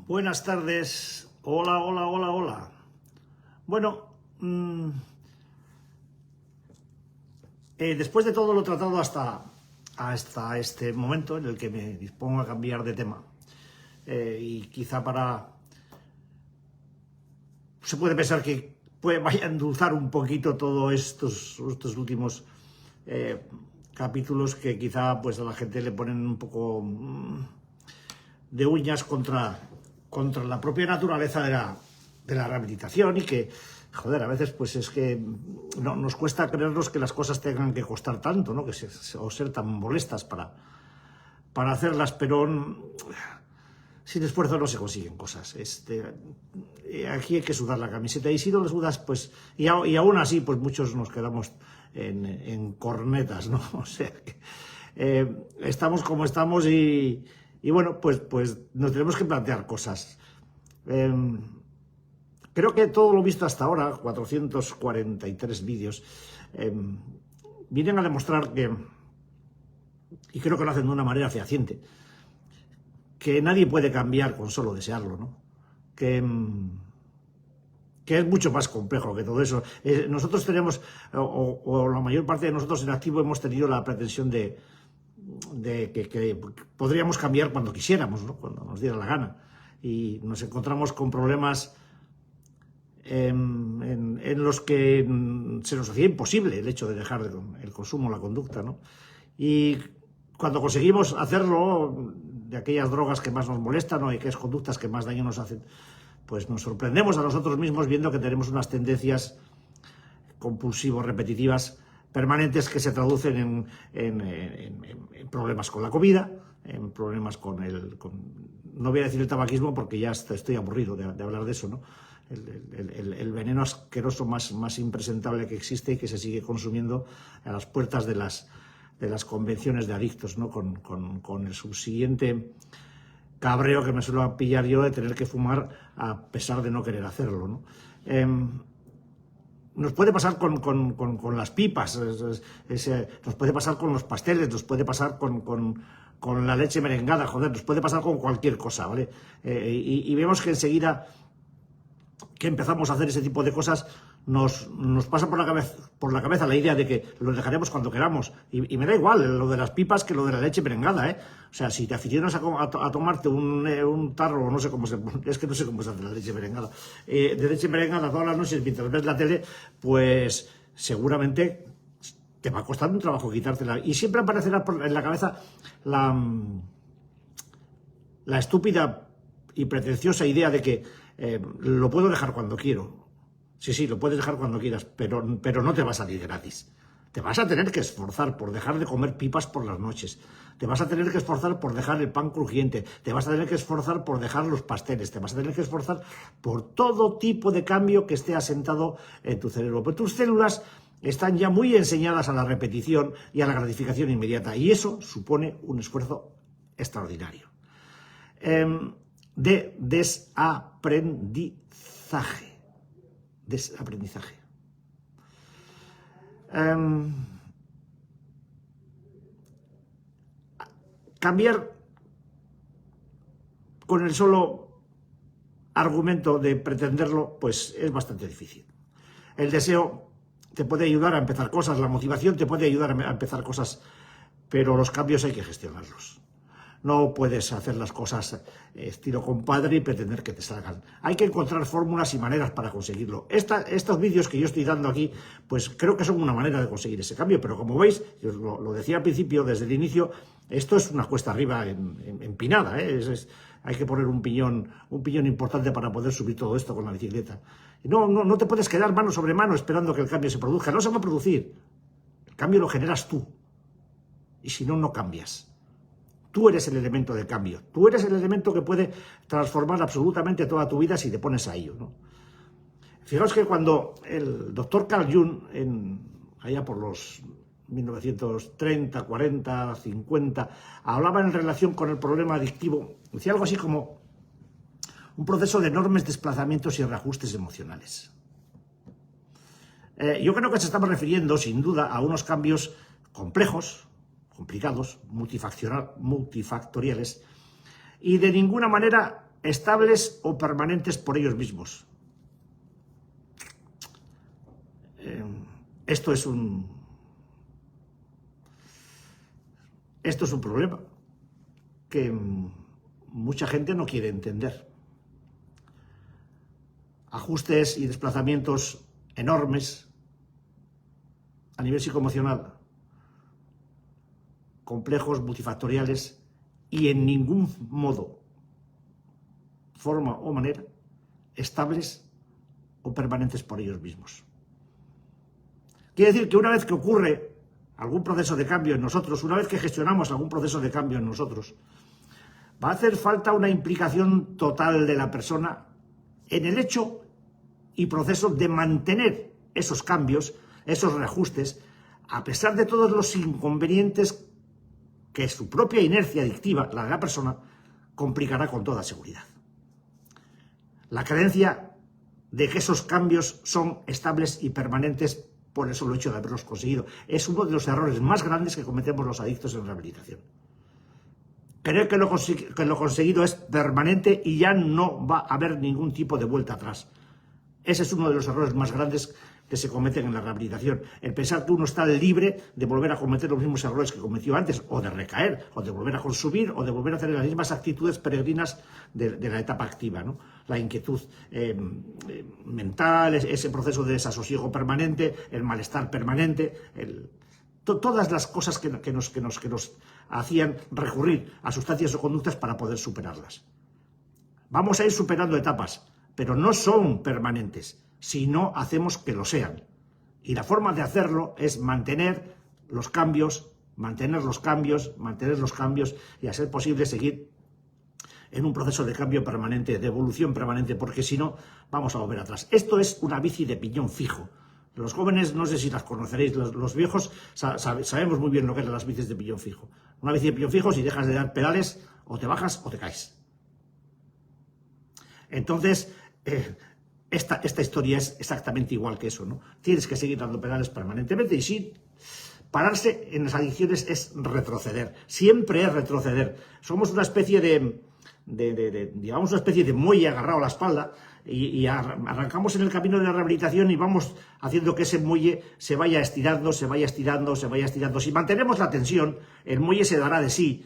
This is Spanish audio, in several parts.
Buenas tardes. Hola, hola, hola, hola. Bueno, después de todo lo tratado hasta este momento en el que me dispongo a cambiar de tema, y quizá se puede pensar que vaya a endulzar un poquito todos estos últimos capítulos que quizá pues a la gente le ponen un poco de uñas contra la propia naturaleza de la rehabilitación, y que, joder, a veces pues es que no, nos cuesta creernos que las cosas tengan que costar tanto, ¿no? O ser tan molestas para hacerlas, pero sin esfuerzo no se consiguen cosas. Aquí hay que sudar la camiseta, y si no lo sudas, pues, y aún así, pues muchos nos quedamos en cornetas, ¿no? O sea, estamos como estamos, y bueno, pues nos tenemos que plantear cosas. Creo que todo lo visto hasta ahora, 443 vídeos, vienen a demostrar que, y creo que lo hacen de una manera fehaciente, que nadie puede cambiar con solo desearlo, ¿no? Que es mucho más complejo que todo eso. Nosotros tenemos, o la mayor parte de nosotros en activo, hemos tenido la pretensión de que podríamos cambiar cuando quisiéramos, ¿no? Cuando nos diera la gana, y nos encontramos con problemas en los que se nos hacía imposible el hecho de dejar el consumo, la conducta, ¿no? Y cuando conseguimos hacerlo, de aquellas drogas que más nos molestan, ¿no? Y aquellas conductas que más daño nos hacen, pues nos sorprendemos a nosotros mismos viendo que tenemos unas tendencias compulsivos, repetitivas, permanentes, que se traducen en problemas con la comida, en problemas no voy a decir el tabaquismo porque ya estoy aburrido de hablar de eso, ¿no? El veneno asqueroso más impresentable que existe y que se sigue consumiendo a las puertas de las convenciones de adictos, ¿no? Con el subsiguiente cabreo que me suelo pillar yo de tener que fumar a pesar de no querer hacerlo, ¿no? Nos puede pasar con las pipas, nos puede pasar con los pasteles, nos puede pasar con la leche merengada, joder, nos puede pasar con cualquier cosa, ¿vale? Y vemos que enseguida que empezamos a hacer ese tipo de cosas, nos pasa por la cabeza la idea de que lo dejaremos cuando queramos, y me da igual lo de las pipas que lo de la leche merengada, ¿eh? O sea, si te aficionas a tomarte un tarro, no sé cómo es que no sé cómo se hace la leche merengada, de leche merengada todas las noches mientras ves la tele, pues seguramente te va a costar un trabajo quitártela, y siempre aparecerá en la cabeza la estúpida y pretenciosa idea de que lo puedo dejar cuando quiero. Sí, lo puedes dejar cuando quieras, pero no te va a salir gratis. Te vas a tener que esforzar por dejar de comer pipas por las noches. Te vas a tener que esforzar por dejar el pan crujiente. Te vas a tener que esforzar por dejar los pasteles. Te vas a tener que esforzar por todo tipo de cambio que esté asentado en tu cerebro. Pero tus células están ya muy enseñadas a la repetición y a la gratificación inmediata. Y eso supone un esfuerzo extraordinario. De desaprendizaje. Cambiar con el solo argumento de pretenderlo, pues es bastante difícil. El deseo te puede ayudar a empezar cosas, la motivación te puede ayudar a empezar cosas, pero los cambios hay que gestionarlos. No puedes hacer las cosas estilo compadre y pretender que te salgan. Hay que encontrar fórmulas y maneras para conseguirlo. Estos vídeos que yo estoy dando aquí, pues creo que son una manera de conseguir ese cambio, pero como veis, yo lo decía al principio, desde el inicio, esto es una cuesta arriba empinada, ¿eh? Hay que poner un piñón importante para poder subir todo esto con la bicicleta. No te puedes quedar mano sobre mano esperando que el cambio se produzca. No se va a producir. El cambio lo generas tú. Y si no, no cambias. Tú eres el elemento de cambio. Tú eres el elemento que puede transformar absolutamente toda tu vida si te pones a ello, ¿no? Fijaos que cuando el doctor Carl Jung, allá por los 1930, 40, 50, hablaba en relación con el problema adictivo, decía algo así como un proceso de enormes desplazamientos y reajustes emocionales. Yo creo que se estaba refiriendo, sin duda, a unos cambios complejos, complicados, multifactoriales, y de ninguna manera estables o permanentes por ellos mismos. Esto es un problema que mucha gente no quiere entender. Ajustes y desplazamientos enormes a nivel psicoemocional, complejos, multifactoriales y en ningún modo, forma o manera, estables o permanentes por ellos mismos. Quiere decir que una vez que ocurre algún proceso de cambio en nosotros, una vez que gestionamos algún proceso de cambio en nosotros, va a hacer falta una implicación total de la persona en el hecho y proceso de mantener esos cambios, esos reajustes, a pesar de todos los inconvenientes que su propia inercia adictiva, la de la persona, complicará con toda seguridad. La creencia de que esos cambios son estables y permanentes por el solo hecho de haberlos conseguido es uno de los errores más grandes que cometemos los adictos en rehabilitación. Creer que lo conseguido es permanente y ya no va a haber ningún tipo de vuelta atrás. Ese es uno de los errores más grandes que se cometen en la rehabilitación. El pensar que uno está libre de volver a cometer los mismos errores que cometió antes, o de recaer, o de volver a consumir, o de volver a tener las mismas actitudes peregrinas de la etapa activa, ¿no? La inquietud mental, ese proceso de desasosiego permanente, el malestar permanente, todas las cosas que nos hacían recurrir a sustancias o conductas para poder superarlas. Vamos a ir superando etapas, pero no son permanentes si no hacemos que lo sean. Y la forma de hacerlo es mantener los cambios y, a ser posible, seguir en un proceso de cambio permanente, de evolución permanente, porque si no, vamos a volver atrás. Esto es una bici de piñón fijo. Los jóvenes, no sé si las conoceréis, los viejos sabemos muy bien lo que eran las bicis de piñón fijo. Una bici de piñón fijo, si dejas de dar pedales, o te bajas o te caes. Entonces, esta historia es exactamente igual que eso, ¿no? Tienes que seguir dando pedales permanentemente y sin pararse en las adicciones es retroceder. Siempre es retroceder. Somos una especie digamos, una especie de muelle agarrado a la espalda y arrancamos en el camino de la rehabilitación y vamos haciendo que ese muelle se vaya estirando, se vaya estirando, se vaya estirando. Si mantenemos la tensión, el muelle se dará de sí,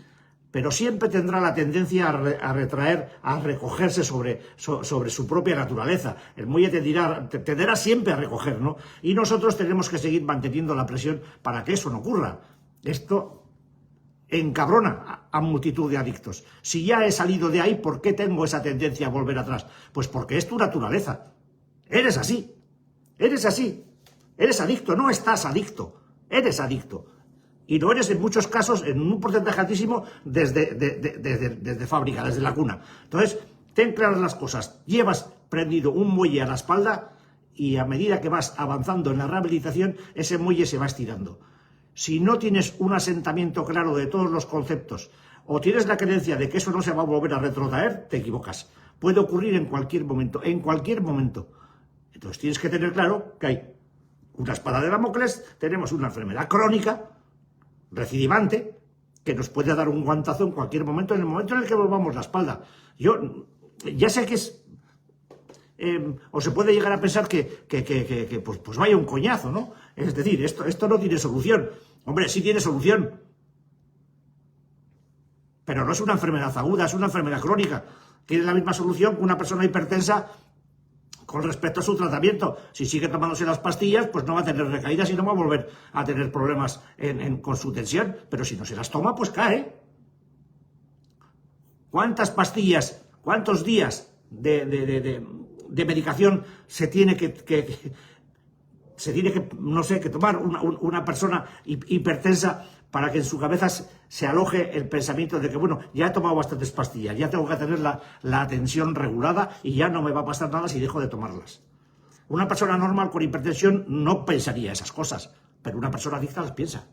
pero siempre tendrá la tendencia a retraer, a recogerse sobre su propia naturaleza. El muelle tenderá siempre a recoger, ¿no? Y nosotros tenemos que seguir manteniendo la presión para que eso no ocurra. Esto encabrona a multitud de adictos. Si ya he salido de ahí, ¿por qué tengo esa tendencia a volver atrás? Pues porque es tu naturaleza. Eres así. Eres así. Eres adicto, no estás adicto. Eres adicto. Y lo eres en muchos casos, en un porcentaje altísimo, desde fábrica, desde la cuna. Entonces, ten claras las cosas. Llevas prendido un muelle a la espalda y a medida que vas avanzando en la rehabilitación, ese muelle se va estirando. Si no tienes un asentamiento claro de todos los conceptos o tienes la creencia de que eso no se va a volver a retrotraer, te equivocas. Puede ocurrir en cualquier momento, en cualquier momento. Entonces tienes que tener claro que hay una espada de Damocles, tenemos una enfermedad crónica, recidivante, que nos puede dar un guantazo en cualquier momento, en el momento en el que volvamos la espalda. Yo ya sé que es... o se puede llegar a pensar que pues vaya un coñazo, ¿no? Es decir, esto no tiene solución. Hombre, sí tiene solución. Pero no es una enfermedad aguda, es una enfermedad crónica. Tiene la misma solución que una persona hipertensa con respecto a su tratamiento. Si sigue tomándose las pastillas, pues no va a tener recaídas y no va a volver a tener problemas con su tensión. Pero si no se las toma, pues cae. ¿Cuántas pastillas, cuántos días de medicación se tiene que tomar una persona hipertensa para que en su cabeza se aloje el pensamiento de que, bueno, ya he tomado bastantes pastillas, ya tengo que tener la tensión regulada y ya no me va a pasar nada si dejo de tomarlas? Una persona normal con hipertensión no pensaría esas cosas, pero una persona adicta las piensa.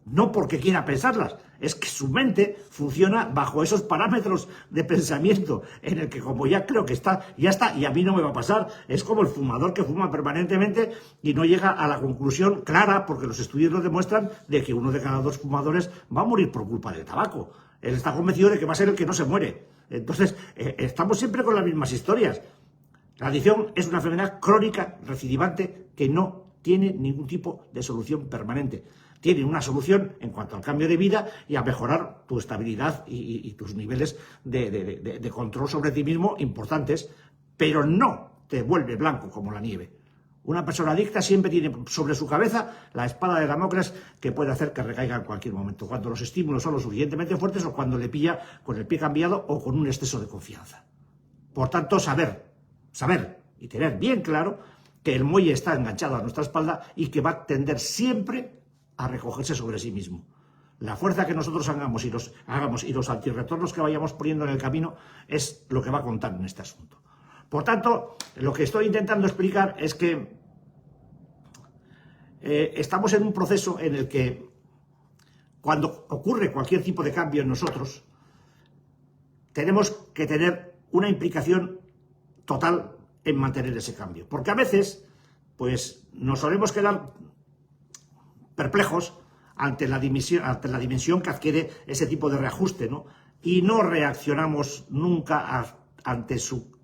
No porque quiera pensarlas, es que su mente funciona bajo esos parámetros de pensamiento en el que, como ya creo que ya está, y a mí no me va a pasar. Es como el fumador que fuma permanentemente y no llega a la conclusión clara, porque los estudios lo demuestran, de que 1 de cada 2 fumadores va a morir por culpa del tabaco. Él está convencido de que va a ser el que no se muere. Entonces, estamos siempre con las mismas historias. La adicción es una enfermedad crónica, recidivante, que no tiene ningún tipo de solución permanente. Tiene una solución en cuanto al cambio de vida y a mejorar tu estabilidad y tus niveles de control sobre ti mismo importantes, pero no te vuelve blanco como la nieve. Una persona adicta siempre tiene sobre su cabeza la espada de Damocles que puede hacer que recaiga en cualquier momento, cuando los estímulos son lo suficientemente fuertes o cuando le pilla con el pie cambiado o con un exceso de confianza. Por tanto, saber y tener bien claro que el muelle está enganchado a nuestra espalda y que va a tender siempre a recogerse sobre sí mismo. La fuerza que nosotros hagamos y los antirretornos que vayamos poniendo en el camino es lo que va a contar en este asunto. Por tanto, lo que estoy intentando explicar es que estamos en un proceso en el que cuando ocurre cualquier tipo de cambio en nosotros, tenemos que tener una implicación total en mantener ese cambio. Porque a veces, pues, nos solemos quedar perplejos ante la dimensión que adquiere ese tipo de reajuste, ¿no? Y no reaccionamos nunca ante su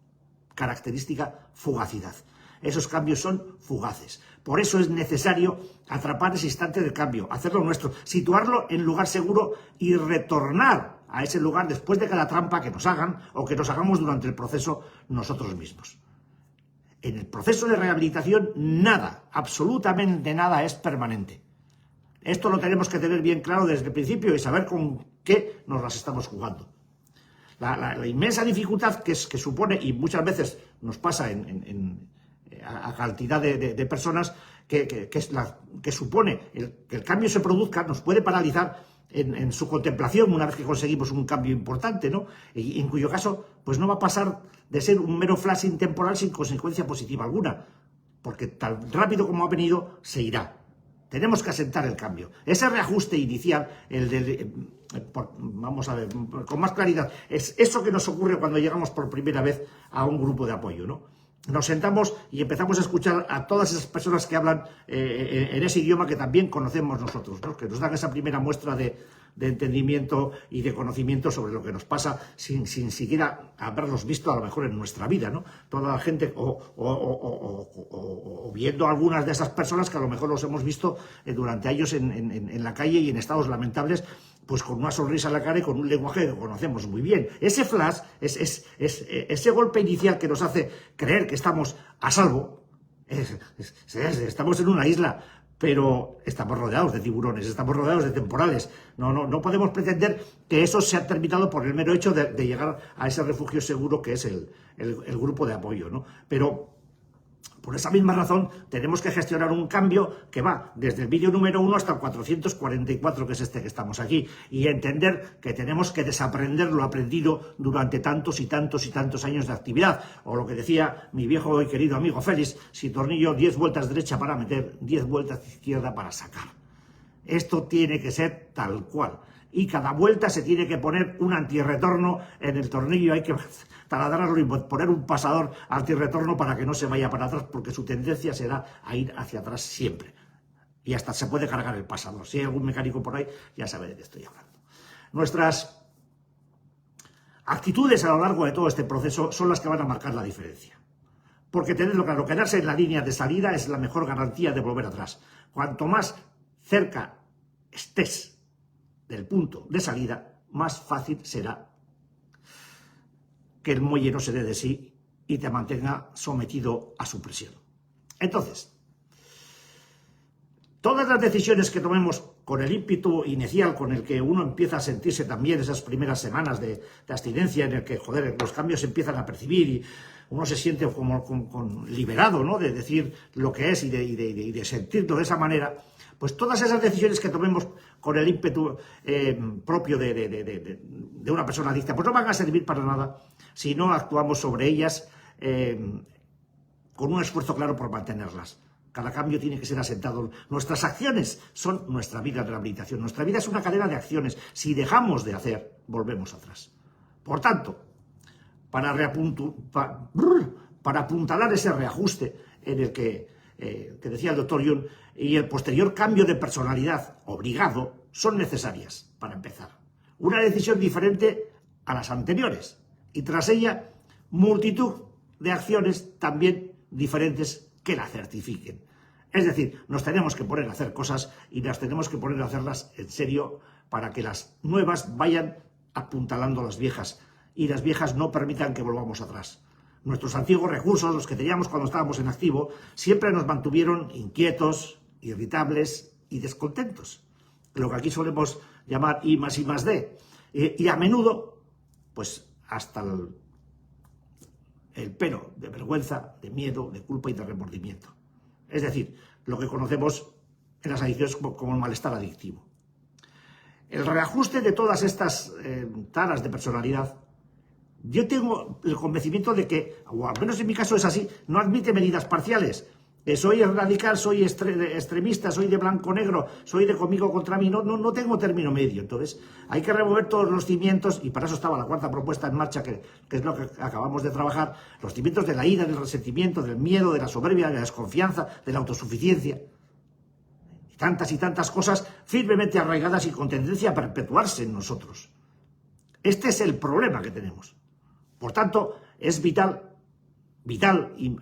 característica fugacidad. Esos cambios son fugaces. Por eso es necesario atrapar ese instante del cambio, hacerlo nuestro, situarlo en lugar seguro y retornar a ese lugar después de cada trampa que nos hagan o que nos hagamos durante el proceso nosotros mismos. En el proceso de rehabilitación nada, absolutamente nada es permanente. Esto lo tenemos que tener bien claro desde el principio y saber con qué nos las estamos jugando. La inmensa dificultad que supone, y muchas veces nos pasa a cantidad de personas, que supone que el cambio se produzca, nos puede paralizar en su contemplación una vez que conseguimos un cambio importante, ¿no? Y en cuyo caso, pues no va a pasar de ser un mero flashing temporal sin consecuencia positiva alguna, porque tan rápido como ha venido, se irá. Tenemos que asentar el cambio. Ese reajuste inicial, vamos a ver, con más claridad, es eso que nos ocurre cuando llegamos por primera vez a un grupo de apoyo, ¿no? Nos sentamos y empezamos a escuchar a todas esas personas que hablan en ese idioma que también conocemos nosotros, ¿no? Que nos dan esa primera muestra de entendimiento y de conocimiento sobre lo que nos pasa sin siquiera haberlos visto a lo mejor en nuestra vida, ¿no? Toda la gente o viendo algunas de esas personas que a lo mejor los hemos visto durante años en la calle y en estados lamentables, pues con una sonrisa en la cara y con un lenguaje que conocemos muy bien. Ese flash, ese golpe inicial que nos hace creer que estamos a salvo, estamos en una isla, pero estamos rodeados de tiburones, estamos rodeados de temporales. No podemos pretender que eso se ha terminado por el mero hecho de llegar a ese refugio seguro que es el grupo de apoyo, ¿no? Pero por esa misma razón tenemos que gestionar un cambio que va desde el vídeo número 1 hasta el 444, que es este que estamos aquí, y entender que tenemos que desaprender lo aprendido durante tantos y tantos y tantos años de actividad. O lo que decía mi viejo y querido amigo Félix, si tornillo 10 vueltas derecha para meter, 10 vueltas izquierda para sacar. Esto tiene que ser tal cual. Y cada vuelta se tiene que poner un antirretorno en el tornillo, hay que taladrarlo y poner un pasador antirretorno para que no se vaya para atrás, porque su tendencia será a ir hacia atrás siempre. Y hasta se puede cargar el pasador. Si hay algún mecánico por ahí, ya sabe de qué estoy hablando. Nuestras actitudes a lo largo de todo este proceso son las que van a marcar la diferencia. Porque tenedlo claro, quedarse en la línea de salida es la mejor garantía de volver atrás. Cuanto más cerca estés del punto de salida, más fácil será que el muelle no se dé de sí y te mantenga sometido a su presión. Entonces, todas las decisiones que tomemos con el ímpetu inicial con el que uno empieza a sentirse también esas primeras semanas de abstinencia, en el que, los cambios se empiezan a percibir y uno se siente como liberado, ¿no? De decir lo que es y de sentirlo de esa manera, pues todas esas decisiones que tomemos con el ímpetu propio de una persona adicta, pues no van a servir para nada si no actuamos sobre ellas con un esfuerzo claro por mantenerlas. Cada cambio tiene que ser asentado. Nuestras acciones son nuestra vida de rehabilitación. Nuestra vida es una cadena de acciones. Si dejamos de hacer, volvemos atrás. Por tanto, para apuntalar ese reajuste en el que decía el doctor Jung y el posterior cambio de personalidad obligado, son necesarias para empezar. Una decisión diferente a las anteriores. y tras ella multitud de acciones también diferentes que la certifiquen. Es decir, nos tenemos que poner a hacer cosas y las tenemos que poner a hacerlas en serio para que las nuevas vayan apuntalando a las viejas y las viejas no permitan que volvamos atrás. Nuestros antiguos recursos, los que teníamos cuando estábamos en activo, siempre nos mantuvieron inquietos, irritables y descontentos. Lo que aquí solemos llamar I más I más D. Y a menudo, pues hasta el pelo de vergüenza, de miedo, de culpa y de remordimiento. Es decir, lo que conocemos en las adicciones como el malestar adictivo. El reajuste de todas estas taras de personalidad, yo tengo el convencimiento de que, o al menos en mi caso es así, no admite medidas parciales. Soy radical, soy extremista, soy de blanco-negro, soy de conmigo contra mí, no tengo término medio. Entonces hay que remover todos los cimientos, y para eso estaba la cuarta propuesta en marcha, que es lo que acabamos de trabajar, los cimientos de la ira, del resentimiento, del miedo, de la soberbia, de la desconfianza, de la autosuficiencia. Y tantas cosas firmemente arraigadas y con tendencia a perpetuarse en nosotros. Este es el problema que tenemos. Por tanto, es vital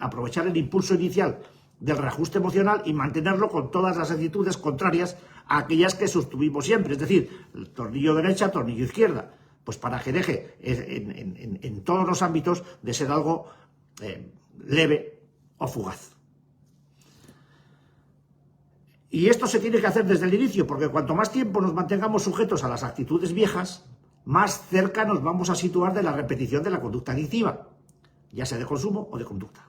aprovechar el impulso inicial del reajuste emocional y mantenerlo con todas las actitudes contrarias a aquellas que sostuvimos siempre. Es decir, el tornillo derecha, tornillo izquierda. Pues para que deje en todos los ámbitos de ser algo leve o fugaz. Y esto se tiene que hacer desde el inicio, porque cuanto más tiempo nos mantengamos sujetos a las actitudes viejas, más cerca nos vamos a situar de la repetición de la conducta adictiva, ya sea de consumo o de conducta.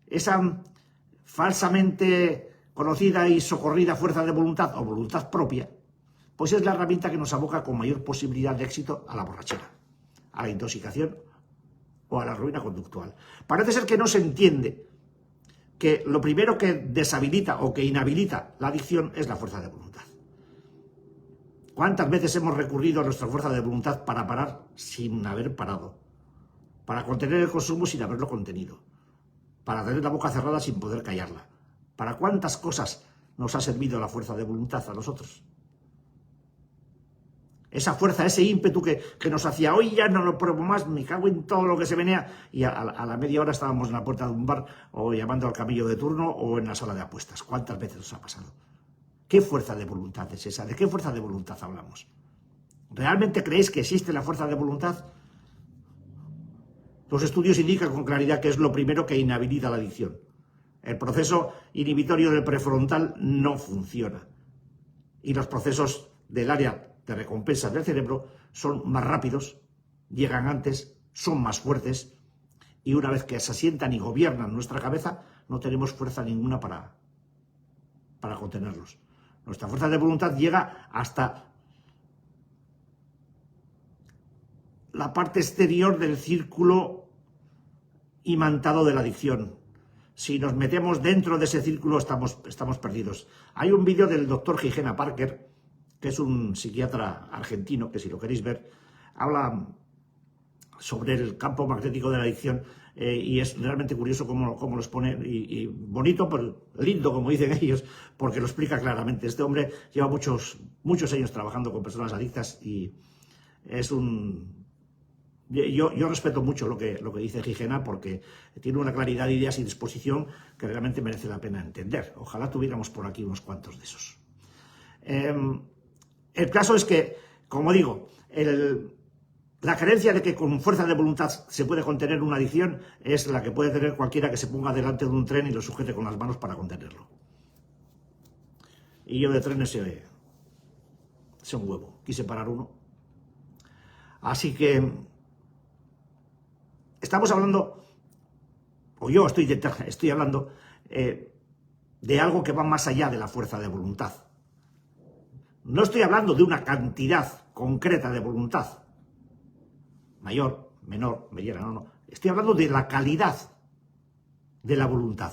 Esa falsamente conocida y socorrida fuerza de voluntad o voluntad propia, pues es la herramienta que nos aboca con mayor posibilidad de éxito a la borrachera, a la intoxicación o a la ruina conductual. Parece ser que no se entiende que lo primero que deshabilita o que inhabilita la adicción es la fuerza de voluntad. ¿Cuántas veces hemos recurrido a nuestra fuerza de voluntad para parar sin haber parado? Para contener el consumo sin haberlo contenido. Para tener la boca cerrada sin poder callarla. ¿Para cuántas cosas nos ha servido la fuerza de voluntad a nosotros? Esa fuerza, ese ímpetu que nos hacía, hoy ya no lo pruebo más, me cago en todo lo que se venea, y a la media hora estábamos en la puerta de un bar o llamando al camello de turno o en la sala de apuestas. ¿Cuántas veces nos ha pasado? ¿Qué fuerza de voluntad es esa? ¿De qué fuerza de voluntad hablamos? ¿Realmente creéis que existe la fuerza de voluntad? Los estudios indican con claridad que es lo primero que inhabilita la adicción. El proceso inhibitorio del prefrontal no funciona. Y los procesos del área de recompensa del cerebro son más rápidos, llegan antes, son más fuertes, y una vez que se asientan y gobiernan nuestra cabeza, no tenemos fuerza ninguna para contenerlos. Nuestra fuerza de voluntad llega hasta la parte exterior del círculo imantado de la adicción. Si nos metemos dentro de ese círculo estamos perdidos. Hay un vídeo del doctor Gijena Parker, que es un psiquiatra argentino, que si lo queréis ver, habla sobre el campo magnético de la adicción, y es realmente curioso cómo los pone, y bonito, pero lindo, como dicen ellos, porque lo explica claramente. Este hombre lleva muchos años trabajando con personas adictas y es un... Yo respeto mucho lo que dice Gijena, porque tiene una claridad de ideas y disposición que realmente merece la pena entender. Ojalá tuviéramos por aquí unos cuantos de esos. El caso es que, como digo, la creencia de que con fuerza de voluntad se puede contener una adicción es la que puede tener cualquiera que se ponga delante de un tren y lo sujete con las manos para contenerlo. Y yo de trenes sé un huevo, quise parar uno. Así que estamos hablando, o yo estoy hablando de algo que va más allá de la fuerza de voluntad. No estoy hablando de una cantidad concreta de voluntad, mayor, menor, mediana, no. Estoy hablando de la calidad de la voluntad.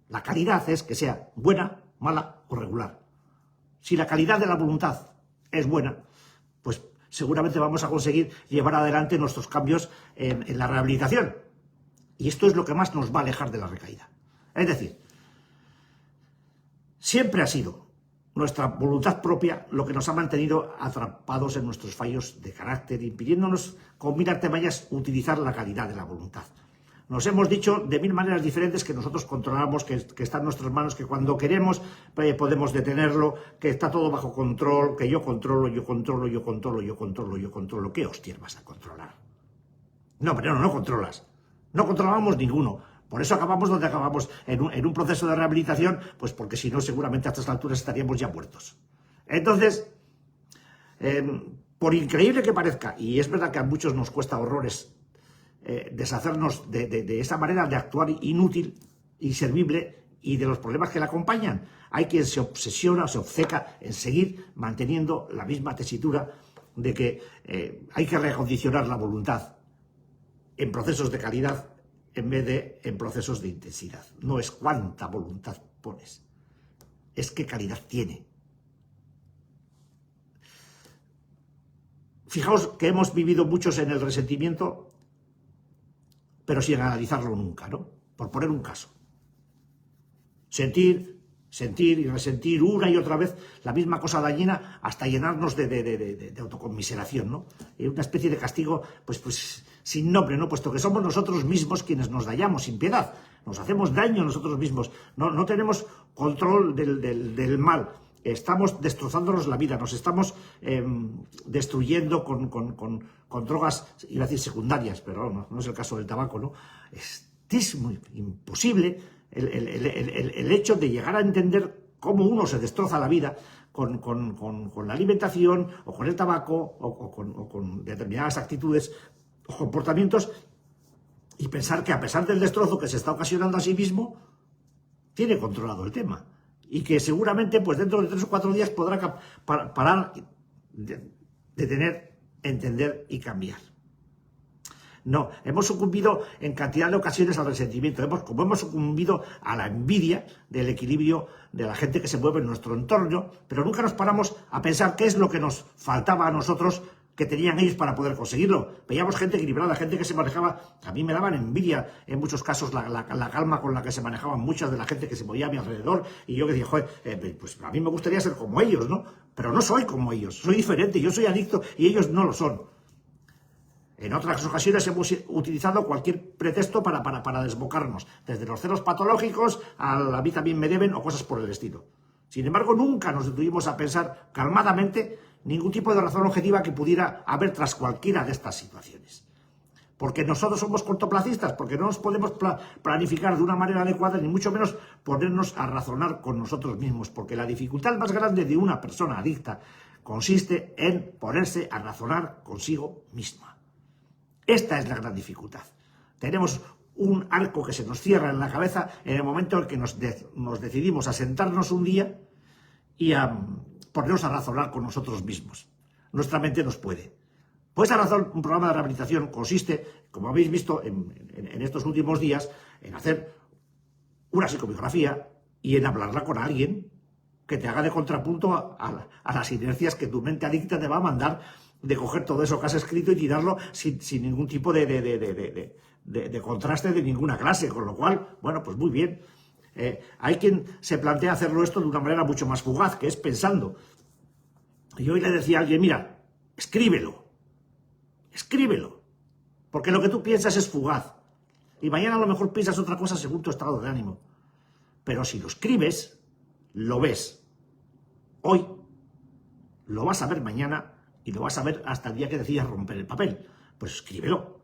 La calidad es que sea buena, mala o regular. Si la calidad de la voluntad es buena, pues seguramente vamos a conseguir llevar adelante nuestros cambios en la rehabilitación. Y esto es lo que más nos va a alejar de la recaída. Es decir, siempre ha sido nuestra voluntad propia lo que nos ha mantenido atrapados en nuestros fallos de carácter, impidiéndonos con mil artimañas utilizar la calidad de la voluntad. Nos hemos dicho de mil maneras diferentes que nosotros controlamos, que está en nuestras manos, que cuando queremos podemos detenerlo, que está todo bajo control, que yo controlo, yo controlo, yo controlo, yo controlo, yo controlo. ¿Qué hostias vas a controlar? No, pero no controlas. No controlamos ninguno. Por eso acabamos donde acabamos, en un proceso de rehabilitación, pues porque si no, seguramente a estas alturas estaríamos ya muertos. Entonces, por increíble que parezca, y es verdad que a muchos nos cuesta horrores deshacernos de esa manera de actuar inútil, inservible y de los problemas que la acompañan. Hay quien se obsesiona, se obceca en seguir manteniendo la misma tesitura de que hay que recondicionar la voluntad en procesos de calidad en vez de en procesos de intensidad. No es cuánta voluntad pones, es qué calidad tiene. Fijaos que hemos vivido muchos en el resentimiento, pero sin analizarlo nunca, ¿no? Por poner un caso. Sentir y resentir una y otra vez la misma cosa dañina hasta llenarnos de autoconmiseración, ¿no? Y una especie de castigo, pues sin nombre, ¿no? Puesto que somos nosotros mismos quienes nos dañamos sin piedad. Nos hacemos daño nosotros mismos. No tenemos control del mal. Estamos destrozándonos la vida, nos estamos destruyendo con drogas, iba a decir secundarias, pero no es el caso del tabaco, ¿no? Es muy imposible el hecho de llegar a entender cómo uno se destroza la vida con la alimentación, o con el tabaco, o con determinadas actitudes o comportamientos, y pensar que a pesar del destrozo que se está ocasionando a sí mismo, tiene controlado el tema. Y que seguramente pues dentro de 3 o 4 días podrá parar, detener, entender y cambiar. No, hemos sucumbido en cantidad de ocasiones al resentimiento, como hemos sucumbido a la envidia del equilibrio de la gente que se mueve en nuestro entorno, pero nunca nos paramos a pensar qué es lo que nos faltaba a nosotros que tenían ellos para poder conseguirlo. Veíamos gente equilibrada, gente que se manejaba, a mí me daban envidia en muchos casos la calma con la que se manejaban muchas de la gente que se movía a mi alrededor, y yo que decía, joder, pues a mí me gustaría ser como ellos, ¿no? Pero no soy como ellos, soy diferente, yo soy adicto y ellos no lo son. En otras ocasiones hemos utilizado cualquier pretexto para desbocarnos, desde los celos patológicos a mí también me deben o cosas por el estilo. Sin embargo, nunca nos detuvimos a pensar calmadamente ningún tipo de razón objetiva que pudiera haber tras cualquiera de estas situaciones. Porque nosotros somos cortoplacistas, porque no nos podemos planificar de una manera adecuada, ni mucho menos ponernos a razonar con nosotros mismos, porque la dificultad más grande de una persona adicta consiste en ponerse a razonar consigo misma. Esta es la gran dificultad. Tenemos un arco que se nos cierra en la cabeza en el momento en que nos decidimos a sentarnos un día y a ponernos a razonar con nosotros mismos. Nuestra mente nos puede. Por esa razón, un programa de rehabilitación consiste, como habéis visto en estos últimos días, en hacer una psicobiografía y en hablarla con alguien que te haga de contrapunto a las inercias que tu mente adicta te va a mandar, de coger todo eso que has escrito y tirarlo sin ningún tipo de contraste de ninguna clase, con lo cual, bueno, pues muy bien. Hay quien se plantea hacerlo esto de una manera mucho más fugaz, que es pensando. Y hoy le decía a alguien, mira, escríbelo, porque lo que tú piensas es fugaz, y mañana a lo mejor piensas otra cosa según tu estado de ánimo. Pero si lo escribes, lo ves hoy, lo vas a ver mañana, y lo vas a ver hasta el día que decidas romper el papel. Pues escríbelo.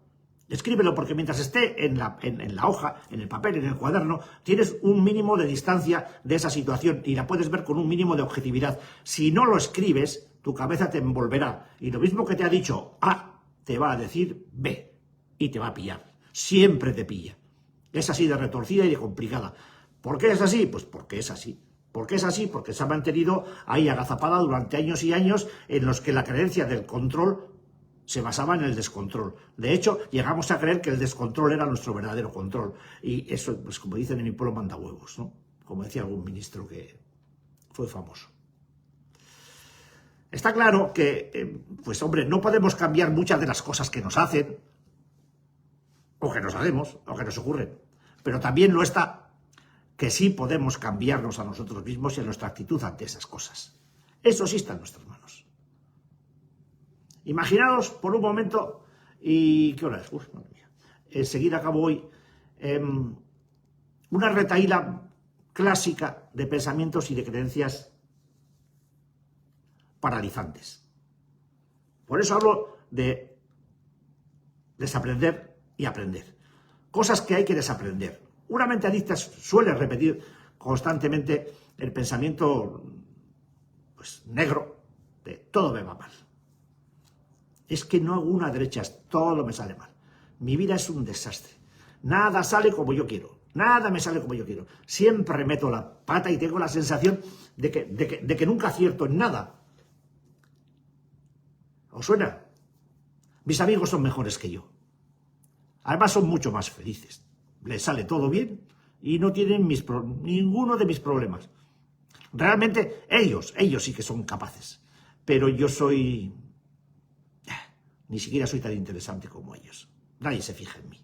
Escríbelo, porque mientras esté en la hoja, en el papel, en el cuaderno, tienes un mínimo de distancia de esa situación y la puedes ver con un mínimo de objetividad. Si no lo escribes, tu cabeza te envolverá. Y lo mismo que te ha dicho A, te va a decir B. Y te va a pillar. Siempre te pilla. Es así de retorcida y de complicada. ¿Por qué es así? Pues porque es así. ¿Por qué es así? Porque se ha mantenido ahí agazapada durante años y años en los que la creencia del control se basaba en el descontrol. De hecho, llegamos a creer que el descontrol era nuestro verdadero control. Y eso, pues como dicen en mi pueblo, manda huevos, ¿no? Como decía algún ministro que fue famoso. Está claro que, pues hombre, no podemos cambiar muchas de las cosas que nos hacen, o que nos hacemos, o que nos ocurren. Pero también lo está que sí podemos cambiarnos a nosotros mismos y a nuestra actitud ante esas cosas. Eso sí está en nuestras manos. Imaginaos por un momento, y ¿qué hora es? Uf, madre mía. Enseguida acabo hoy. Una retahíla clásica de pensamientos y de creencias paralizantes. Por eso hablo de desaprender y aprender. Cosas que hay que desaprender. Una mente adicta suele repetir constantemente el pensamiento pues, negro de todo me va mal. Es que no hago una derecha, todo me sale mal. Mi vida es un desastre. Nada sale como yo quiero. Nada me sale como yo quiero. Siempre meto la pata y tengo la sensación de que nunca acierto en nada. ¿Os suena? Mis amigos son mejores que yo. Además son mucho más felices. Les sale todo bien y no tienen ninguno de mis problemas. Realmente ellos sí que son capaces. Pero yo soy... Ni siquiera soy tan interesante como ellos. Nadie se fija en mí.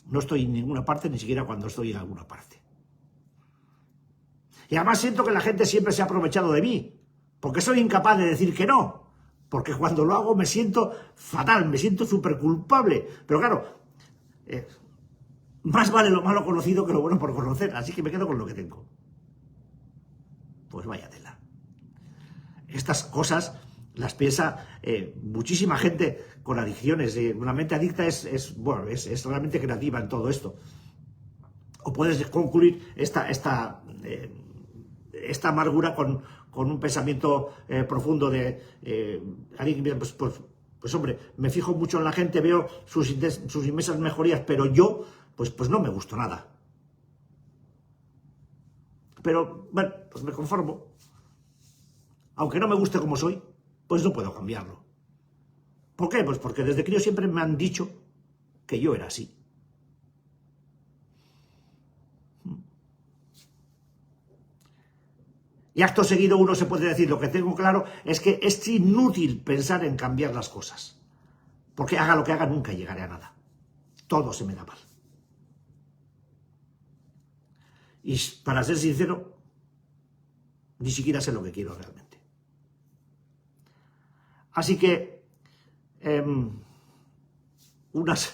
No estoy en ninguna parte, ni siquiera cuando estoy en alguna parte. Y además siento que la gente siempre se ha aprovechado de mí, porque soy incapaz de decir que no. Porque cuando lo hago me siento fatal, me siento súper culpable. Pero claro, más vale lo malo conocido que lo bueno por conocer, así que me quedo con lo que tengo. Pues vaya tela. Estas cosas las piensa muchísima gente con adicciones. Una mente adicta es realmente creativa en todo esto. O puedes concluir esta amargura con un pensamiento profundo de alguien, pues hombre, me fijo mucho en la gente, veo sus inmensas mejorías, pero yo pues no me gusto nada. Pero bueno, pues me conformo. Aunque no me guste como soy, pues no puedo cambiarlo. ¿Por qué? Pues porque desde crío siempre me han dicho que yo era así. Y acto seguido uno se puede decir, lo que tengo claro es que es inútil pensar en cambiar las cosas. Porque haga lo que haga, nunca llegaré a nada. Todo se me da mal. Y para ser sincero, ni siquiera sé lo que quiero realmente. Así que unas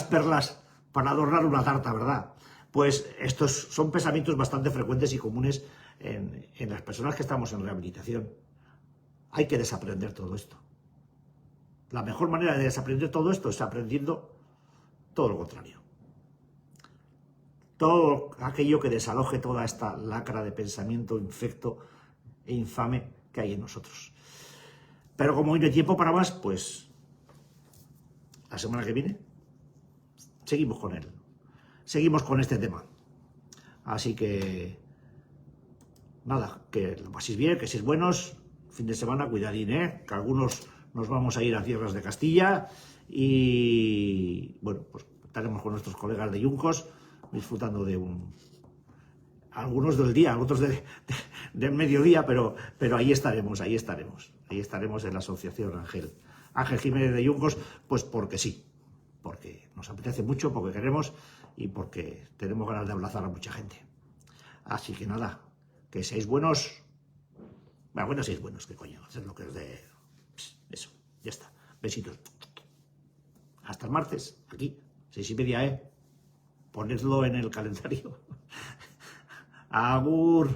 perlas para adornar una tarta, ¿verdad? Pues estos son pensamientos bastante frecuentes y comunes en las personas que estamos en rehabilitación. Hay que desaprender todo esto. La mejor manera de desaprender todo esto es aprendiendo todo lo contrario. Todo aquello que desaloje toda esta lacra de pensamiento infecto e infame que hay en nosotros. Pero como hoy no hay tiempo para más, pues la semana que viene seguimos con él. Seguimos con este tema. Así que nada, que lo paséis bien, que seáis buenos. Fin de semana, cuidadín, que algunos nos vamos a ir a tierras de Castilla y bueno, pues estaremos con nuestros colegas de Yuncos disfrutando de algunos del día, otros del mediodía, pero ahí estaremos en la asociación Ángel Jiménez de Yuncos, pues porque sí, porque nos apetece mucho, porque queremos y porque tenemos ganas de abrazar a mucha gente. Así que nada, que seáis buenos. Bueno, seáis buenos, qué coño, hacer lo que es de... Eso, ya está. Besitos. Hasta el martes, aquí, 6:30, Ponedlo en el calendario. Agur.